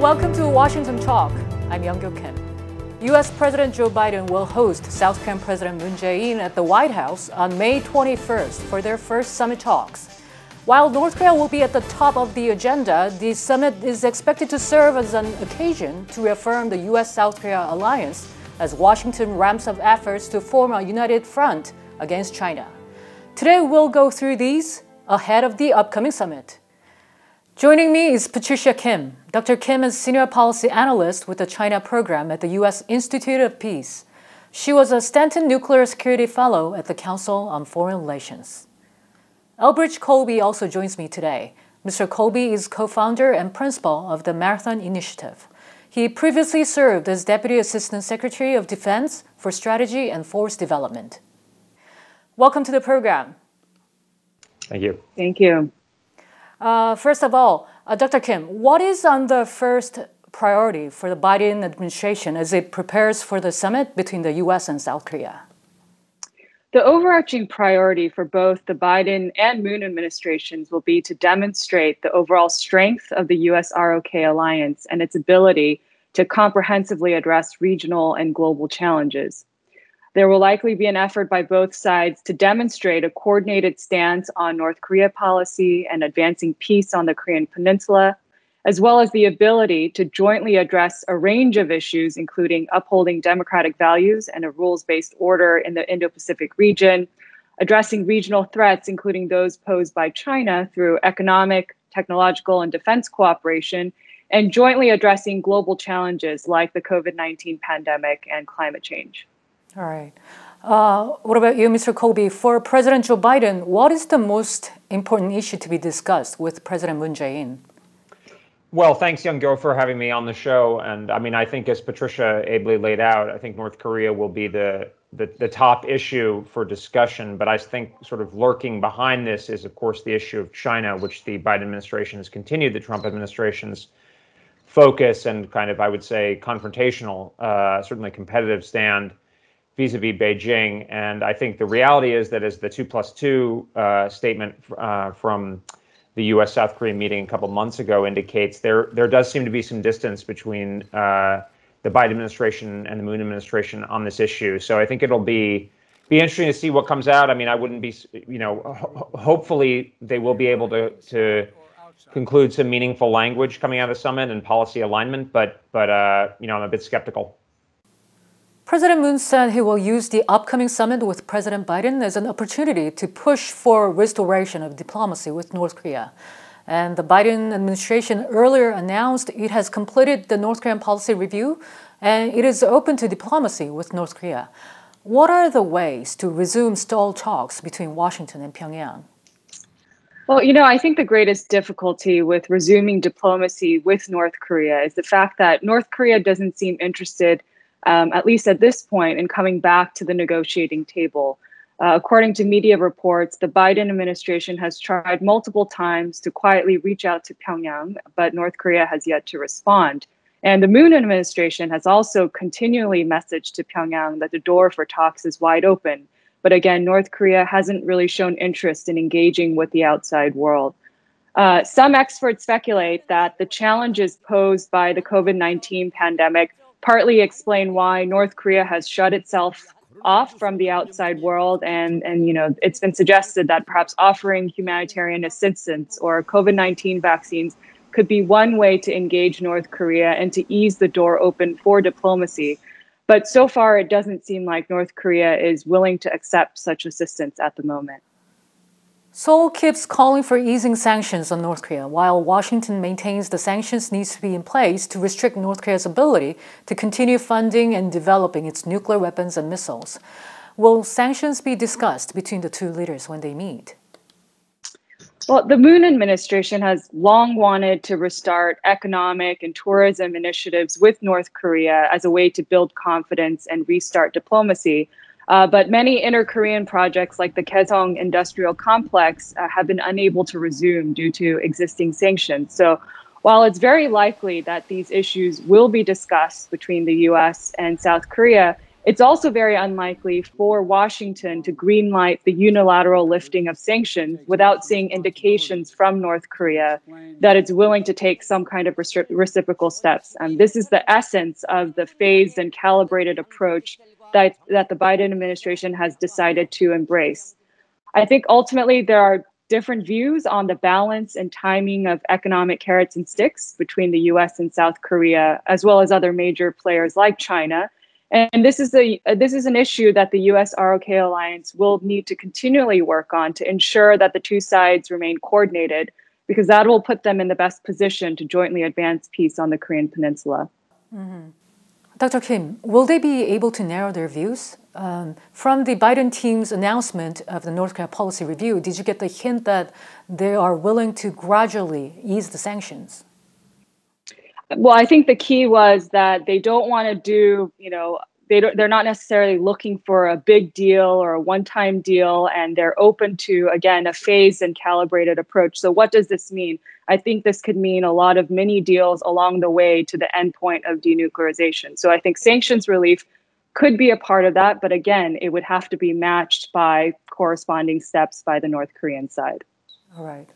welcome to Washington Talk. I'm Young-Kyo Kim. U.S. President Joe Biden will host South Korean President Moon Jae-in at the White House on May 21st for their first summit talks. While North Korea will be at the top of the agenda, the summit is expected to serve as an occasion to reaffirm the U.S.-South Korea alliance as Washington ramps up efforts to form a united front against China. Today we'll go through these ahead of the upcoming summit. Joining me is Patricia Kim. Dr. Kim is Senior Policy Analyst with the China Program at the U.S. Institute of Peace. She was a Stanton Nuclear Security Fellow at the Council on Foreign Relations. Elbridge Colby also joins me today. Mr. Colby is co-founder and principal of the Marathon Initiative. He previously served as Deputy Assistant Secretary of Defense for Strategy and Force Development. Welcome to the program. Thank you. Thank you. First of all, Dr. Kim, what is on the first priority for the Biden administration as it prepares for the summit between the U.S. and South Korea? The overarching priority for both the Biden and Moon administrations will be to demonstrate the overall strength of the U.S.-ROK alliance and its ability to comprehensively address regional and global challenges. There will likely be an effort by both sides to demonstrate a coordinated stance on North Korea policy and advancing peace on the Korean Peninsula, as well as the ability to jointly address a range of issues, including upholding democratic values and a rules-based order in the Indo-Pacific region, addressing regional threats, including those posed by China through economic, technological, and defense cooperation, and jointly addressing global challenges like the COVID-19 pandemic and climate change. All right. What about you, Mr. Colby? For President Joe Biden, what is the most important issue to be discussed with President Moon Jae-in? Well, thanks, Young-Kyo, for having me on the show. And I think as Patricia ably laid out, I think North Korea will be the top issue for discussion. But I think sort of lurking behind this is, of course, the issue of China, which the Biden administration has continued the Trump administration's focus and kind of, I would say, confrontational, certainly competitive stand vis-a-vis Beijing. And I think the reality is that as the 2+2 statement from the U.S.-South Korea meeting a couple months ago indicates, there does seem to be some distance between the Biden administration and the Moon administration on this issue. So I think it'll be interesting to see what comes out. I wouldn't be, hopefully they will be able to conclude some meaningful language coming out of the summit and policy alignment, but I'm a bit skeptical. President Moon said he will use the upcoming summit with President Biden as an opportunity to push for restoration of diplomacy with North Korea. And the Biden administration earlier announced it has completed the North Korean policy review and it is open to diplomacy with North Korea. What are the ways to resume stalled talks between Washington and Pyongyang? Well, I think the greatest difficulty with resuming diplomacy with North Korea is the fact that North Korea doesn't seem interested, at least at this point, in coming back to the negotiating table. According to media reports, the Biden administration has tried multiple times to quietly reach out to Pyongyang, but North Korea has yet to respond. And the Moon administration has also continually messaged to Pyongyang that the door for talks is wide open. But again, North Korea hasn't really shown interest in engaging with the outside world. Some experts speculate that the challenges posed by the COVID-19 pandemic partly explain why North Korea has shut itself off from the outside world. And it's been suggested that perhaps offering humanitarian assistance or COVID-19 vaccines could be one way to engage North Korea and to ease the door open for diplomacy. But so far, it doesn't seem like North Korea is willing to accept such assistance at the moment. Seoul keeps calling for easing sanctions on North Korea, while Washington maintains the sanctions needs to be in place to restrict North Korea's ability to continue funding and developing its nuclear weapons and missiles. Will sanctions be discussed between the two leaders when they meet? Well, the Moon administration has long wanted to restart economic and tourism initiatives with North Korea as a way to build confidence and restart diplomacy. But many inter-Korean projects like the Kaesong Industrial Complex have been unable to resume due to existing sanctions. So while it's very likely that these issues will be discussed between the U.S. and South Korea, it's also very unlikely for Washington to greenlight the unilateral lifting of sanctions without seeing indications from North Korea that it's willing to take some kind of reciprocal steps. And this is the essence of the phased and calibrated approach that the Biden administration has decided to embrace. I think ultimately there are different views on the balance and timing of economic carrots and sticks between the US and South Korea, as well as other major players like China. And this is an issue that the US-ROK alliance will need to continually work on to ensure that the two sides remain coordinated, because that will put them in the best position to jointly advance peace on the Korean Peninsula. Mm-hmm. Dr. Kim, will they be able to narrow their views? From the Biden team's announcement of the North Korea policy review, did you get the hint that they are willing to gradually ease the sanctions? Well, I think the key was that they don't want to do, they're not necessarily looking for a big deal or a one-time deal, and they're open to, again, a phased and calibrated approach. So what does this mean? I think this could mean a lot of mini deals along the way to the end point of denuclearization. So I think sanctions relief could be a part of that, but again, it would have to be matched by corresponding steps by the North Korean side. All right.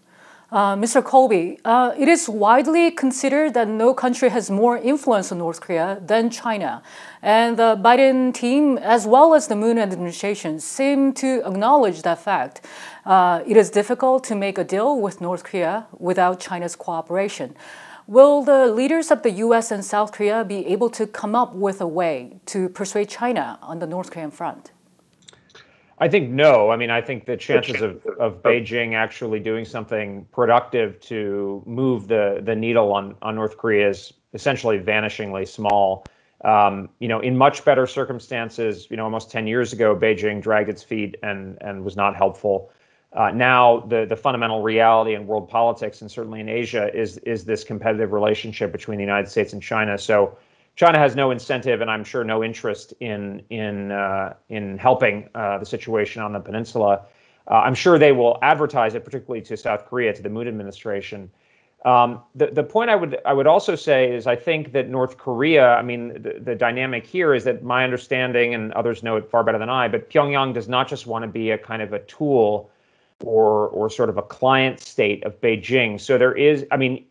Mr. Colby, it is widely considered that no country has more influence on North Korea than China. And the Biden team, as well as the Moon administration, seem to acknowledge that fact. It is difficult to make a deal with North Korea without China's cooperation. Will the leaders of the US and South Korea be able to come up with a way to persuade China on the North Korean front? I think no. I mean, I think the chances of Beijing actually doing something productive to move the needle on North Korea is essentially vanishingly small. In much better circumstances, almost 10 years ago, Beijing dragged its feet and was not helpful. Now, the fundamental reality in world politics, and certainly in Asia, is this competitive relationship between the United States and China. So China has no incentive, and I'm sure no interest in helping the situation on the peninsula. I'm sure they will advertise it, particularly to South Korea, to the Moon administration. The point I would also say is I think that North Korea, I mean, the dynamic here is that my understanding, and others know it far better than I, but Pyongyang does not just want to be a kind of a tool or sort of a client state of Beijing. So there is, I mean,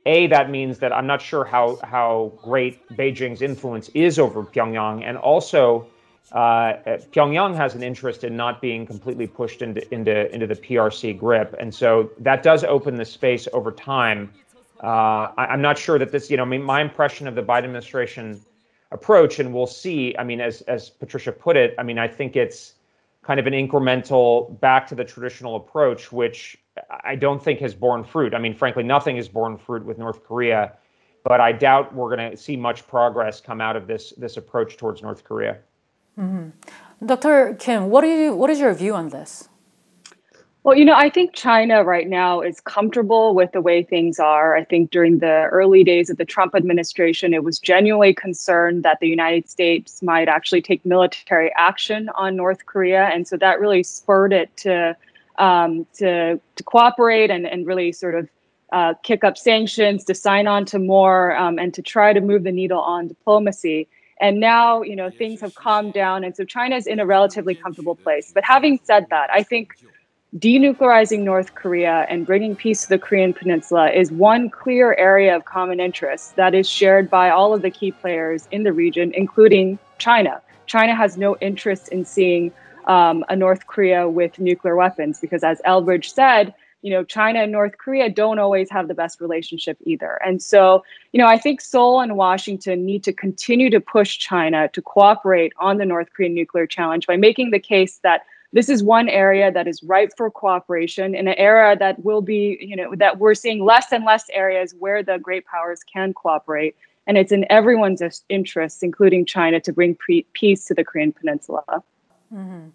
that means that I'm not sure how great Beijing's influence is over Pyongyang, and also Pyongyang has an interest in not being completely pushed into the PRC grip, and so that does open the space over time. I'm not sure that this, my impression of the Biden administration approach, and we'll see. I mean, as Patricia put it, I mean, I think it's kind of an incremental back to the traditional approach, which I don't think has borne fruit. I mean, frankly, nothing has borne fruit with North Korea, but I doubt we're going to see much progress come out of this approach towards North Korea. Mm-hmm. Dr. Kim, what is your view on this? Well, I think China right now is comfortable with the way things are. I think during the early days of the Trump administration, it was genuinely concerned that the United States might actually take military action on North Korea. And so that really spurred it to cooperate and really sort of kick up sanctions, to sign on to more, and to try to move the needle on diplomacy. And now, things have calmed down. And so China's in a relatively comfortable place. But having said that, I think denuclearizing North Korea and bringing peace to the Korean Peninsula is one clear area of common interest that is shared by all of the key players in the region, including China. China has no interest in seeing a North Korea with nuclear weapons, because as Elbridge said, China and North Korea don't always have the best relationship either. And so, I think Seoul and Washington need to continue to push China to cooperate on the North Korean nuclear challenge by making the case that this is one area that is ripe for cooperation, in an era that will be, that we're seeing less and less areas where the great powers can cooperate. And it's in everyone's interests, including China, to bring peace to the Korean Peninsula. Mm-hmm.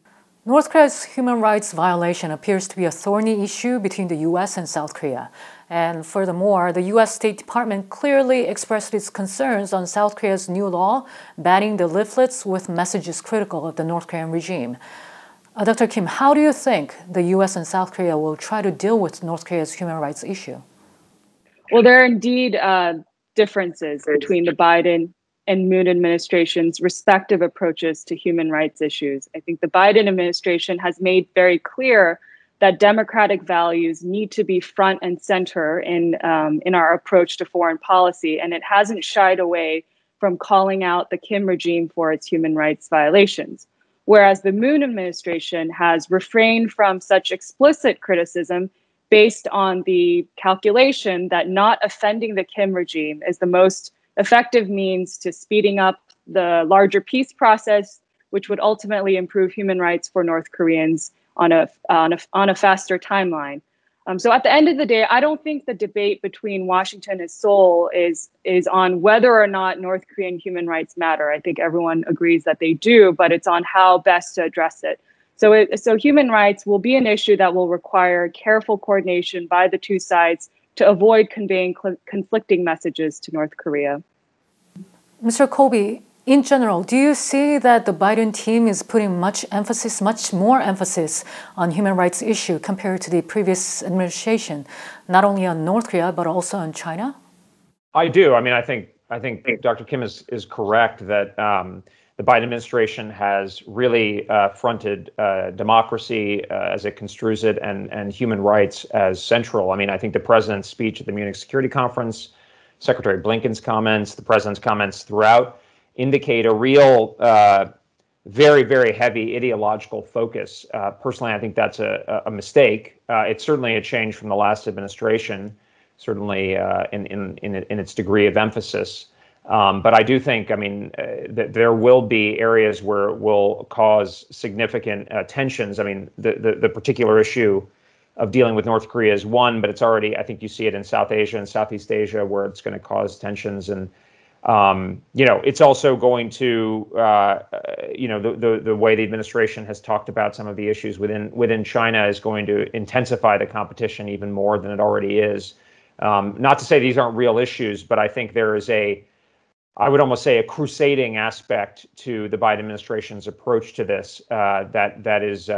North Korea's human rights violation appears to be a thorny issue between the U.S. and South Korea. And furthermore, the U.S. State Department clearly expressed its concerns on South Korea's new law banning the leaflets with messages critical of the North Korean regime. Dr. Kim, how do you think the U.S. and South Korea will try to deal with North Korea's human rights issue? Well, there are indeed differences between the Biden and Moon administration's respective approaches to human rights issues. I think the Biden administration has made very clear that democratic values need to be front and center in our approach to foreign policy, and it hasn't shied away from calling out the Kim regime for its human rights violations. Whereas the Moon administration has refrained from such explicit criticism based on the calculation that not offending the Kim regime is the most effective means to speeding up the larger peace process, which would ultimately improve human rights for North Koreans on a faster timeline. So at the end of the day, I don't think the debate between Washington and Seoul is on whether or not North Korean human rights matter. I think everyone agrees that they do, but it's on how best to address it. So human rights will be an issue that will require careful coordination by the two sides to avoid conveying conflicting messages to North Korea. Mr. Colby, in general, do you see that the Biden team is putting much more emphasis on human rights issue compared to the previous administration, not only on North Korea, but also on China? I do. I mean, I think Dr. Kim is correct that the Biden administration has really fronted democracy as it construes it and human rights as central. I mean, I think the president's speech at the Munich Security Conference, Secretary Blinken's comments, the president's comments throughout indicate a real, very, very heavy ideological focus. Personally, I think that's a mistake. It's certainly a change from the last administration, certainly in its degree of emphasis. But I do think, I mean, that there will be areas where it will cause significant tensions. I mean, the particular issue of dealing with North Korea is one, but it's already, I think you see it in South Asia and Southeast Asia where it's going to cause tensions. And, it's also going to, the way the administration has talked about some of the issues within China is going to intensify the competition even more than it already is. Not to say these aren't real issues, but I think there is I would almost say a crusading aspect to the Biden administration's approach to this that is,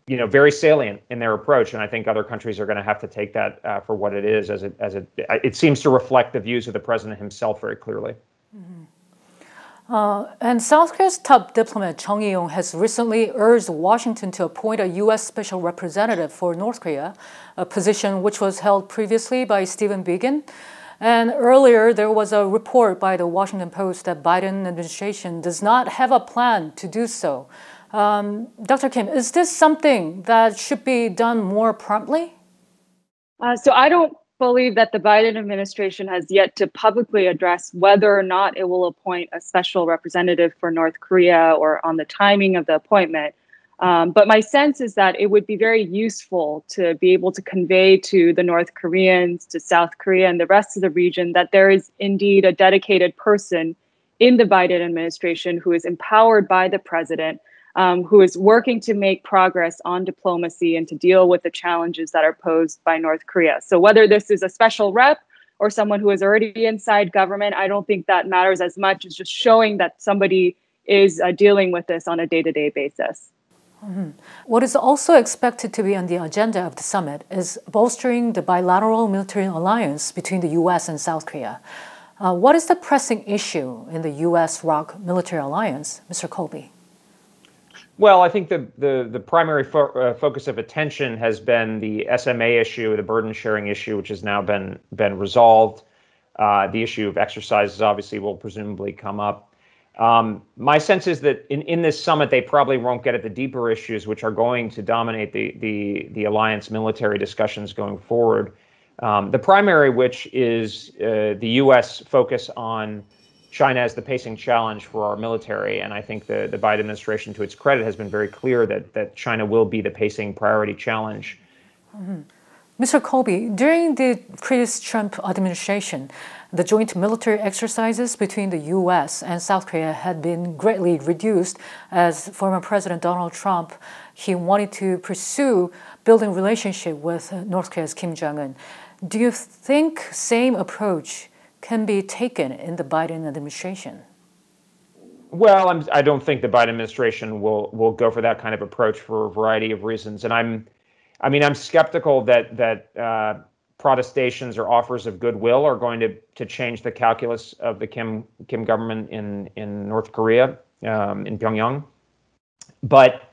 very salient in their approach, and I think other countries are going to have to take that for what it is, as it seems to reflect the views of the president himself very clearly. Mm-hmm. And South Korea's top diplomat Chung Eui-yong has recently urged Washington to appoint a U.S. special representative for North Korea, a position which was held previously by Stephen Biegun. And earlier, there was a report by the Washington Post that Biden administration does not have a plan to do so. Dr. Kim, is this something that should be done more promptly? So I don't believe that the Biden administration has yet to publicly address whether or not it will appoint a special representative for North Korea or on the timing of the appointment. But my sense is that it would be very useful to be able to convey to the North Koreans, to South Korea, and the rest of the region that there is indeed a dedicated person in the Biden administration who is empowered by the president, who is working to make progress on diplomacy and to deal with the challenges that are posed by North Korea. So whether this is a special rep or someone who is already inside government, I don't think that matters as much as just showing that somebody is dealing with this on a day-to-day basis. Mm-hmm. What is also expected to be on the agenda of the summit is bolstering the bilateral military alliance between the U.S. and South Korea. What is the pressing issue in the U.S.-ROK military alliance, Mr. Colby? Well, I think the primary focus of attention has been the SMA issue, the burden sharing issue, which has now been resolved. The issue of exercises obviously will presumably come up. My sense is that in this summit, they probably won't get at the deeper issues, which are going to dominate the alliance military discussions going forward. The primary, which is the U.S. focus on China as the pacing challenge for our military. And I think the Biden administration, to its credit, has been very clear that China will be the pacing priority challenge. Mm-hmm. Mr. Colby, during the previous Trump administration, the joint military exercises between the U.S. and South Korea had been greatly reduced as former President Donald Trump, he wanted to pursue building relationship with North Korea's Kim Jong-un. Do you think same approach can be taken in the Biden administration? Well, I don't think the Biden administration will go for that kind of approach for a variety of reasons, and I'm skeptical that protestations or offers of goodwill are going to change the calculus of the Kim government in North Korea, in Pyongyang. But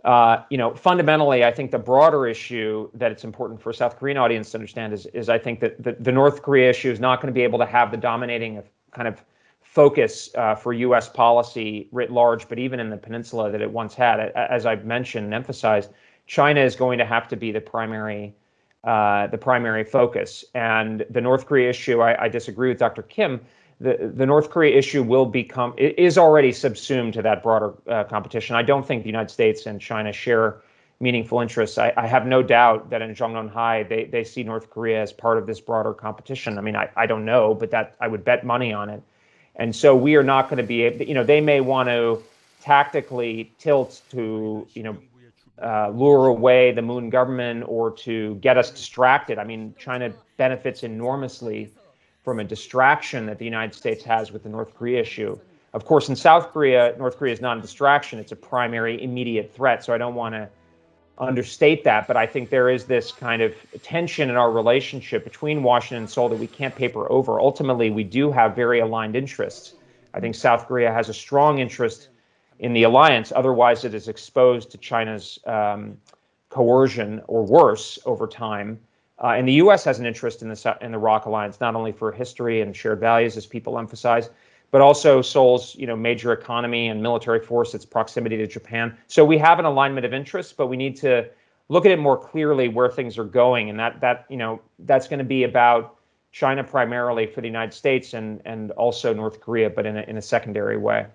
fundamentally, I think the broader issue that it's important for a South Korean audience to understand is I think that the North Korea issue is not going to be able to have the dominating kind of focus for U.S. policy writ large, but even in the peninsula that it once had. As I've mentioned and emphasized, China is going to have to be the primary focus. And the North Korea issue, I disagree with Dr. Kim. The North Korea issue is already subsumed to that broader competition. I don't think the United States and China share meaningful interests. I have no doubt that in Zhongnanhai, they see North Korea as part of this broader competition. I mean, I don't know, but that I would bet money on it. And so we are not going to be able, they may want to tactically tilt to, lure away the Moon government or to get us distracted. I mean, China benefits enormously from a distraction that the United States has with the North Korea issue. Of course, in South Korea, North Korea is not a distraction. It's a primary immediate threat. So I don't want to understate that. But I think there is this kind of tension in our relationship between Washington and Seoul that we can't paper over. Ultimately, we do have very aligned interests. I think South Korea has a strong interest in the alliance. Otherwise, it is exposed to China's coercion or worse over time. And the U.S. has an interest in the ROC alliance, not only for history and shared values, as people emphasize, but also Seoul's major economy and military force, its proximity to Japan. So we have an alignment of interests, but we need to look at it more clearly where things are going, and that's going to be about China primarily for the United States and also North Korea, but in a secondary way.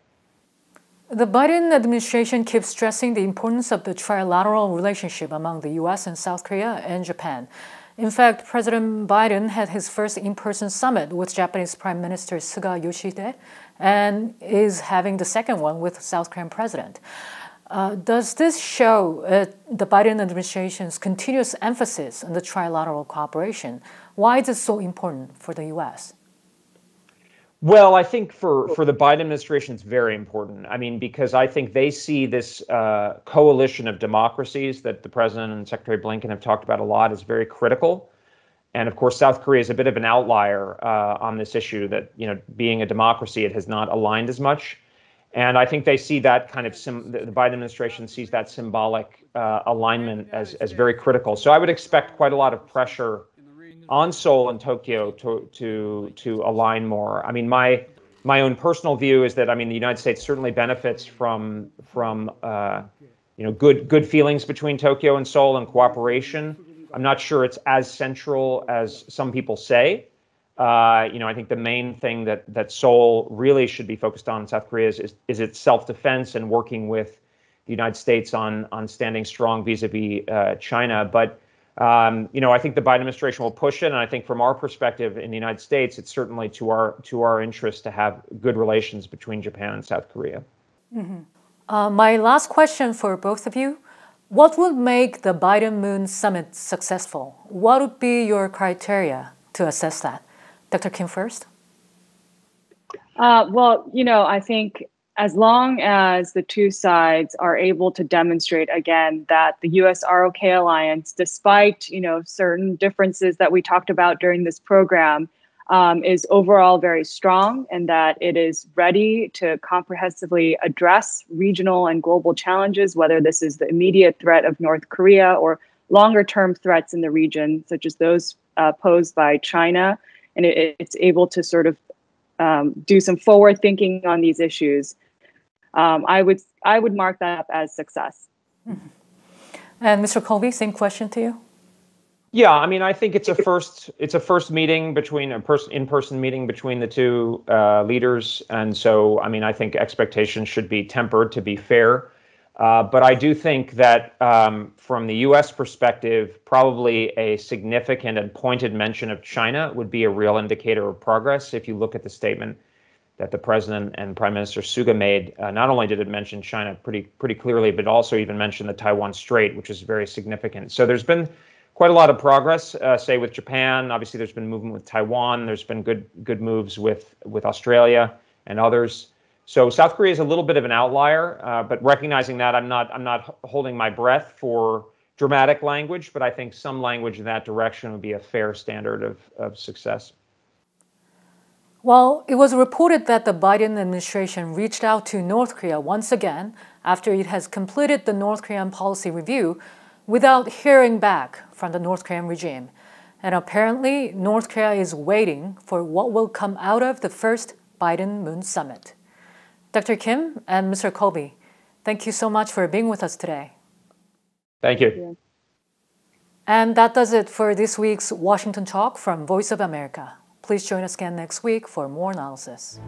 The Biden administration keeps stressing the importance of the trilateral relationship among the U.S. and South Korea and Japan. In fact, President Biden had his first in-person summit with Japanese Prime Minister Suga Yoshihide and is having the second one with South Korean President. Does this show the Biden administration's continuous emphasis on the trilateral cooperation? Why is it so important for the U.S.? Well, I think for the Biden administration, it's very important. I mean, because I think they see this coalition of democracies that the president and Secretary Blinken have talked about a lot as very critical. And of course, South Korea is a bit of an outlier on this issue that, being a democracy, it has not aligned as much. And I think they see that kind of the Biden administration sees that symbolic alignment as very critical. So I would expect quite a lot of pressure on Seoul and Tokyo to align more. I mean, my own personal view is that the United States certainly benefits from good feelings between Tokyo and Seoul and cooperation. I'm not sure it's as central as some people say. I think the main thing that Seoul really should be focused on in South Korea is its self-defense and working with the United States on standing strong vis-a-vis China. But I think the Biden administration will push it, and I think from our perspective in the United States, it's certainly to our interest to have good relations between Japan and South Korea. Mm-hmm. My last question for both of you: what would make the Biden-Moon summit successful? What would be your criteria to assess that? Dr. Kim first. I think as long as the two sides are able to demonstrate again that the US-ROK alliance, despite certain differences that we talked about during this program, is overall very strong, and that it is ready to comprehensively address regional and global challenges, whether this is the immediate threat of North Korea or longer-term threats in the region, such as those posed by China, and it's able to sort of do some forward thinking on these issues. I would mark that up as success. Mm-hmm. And Mr. Colby, same question to you. Yeah, I think it's a first meeting in-person meeting between the two leaders, and so I think expectations should be tempered to be fair. But I do think that from the U.S. perspective, probably a significant and pointed mention of China would be a real indicator of progress. If you look at the statement that the president and Prime Minister Suga made, not only did it mention China pretty clearly, but also even mentioned the Taiwan Strait, which is very significant. So there's been quite a lot of progress, say with Japan. Obviously, there's been movement with Taiwan. There's been good moves with Australia and others. So South Korea is a little bit of an outlier, but recognizing that, I'm not holding my breath for dramatic language, but I think some language in that direction would be a fair standard of success. Well, it was reported that the Biden administration reached out to North Korea once again after it has completed the North Korean policy review without hearing back from the North Korean regime. And apparently, North Korea is waiting for what will come out of the first Biden-Moon summit. Dr. Kim and Mr. Colby, thank you so much for being with us today. Thank you. And that does it for this week's Washington Talk from Voice of America. Please join us again next week for more analysis.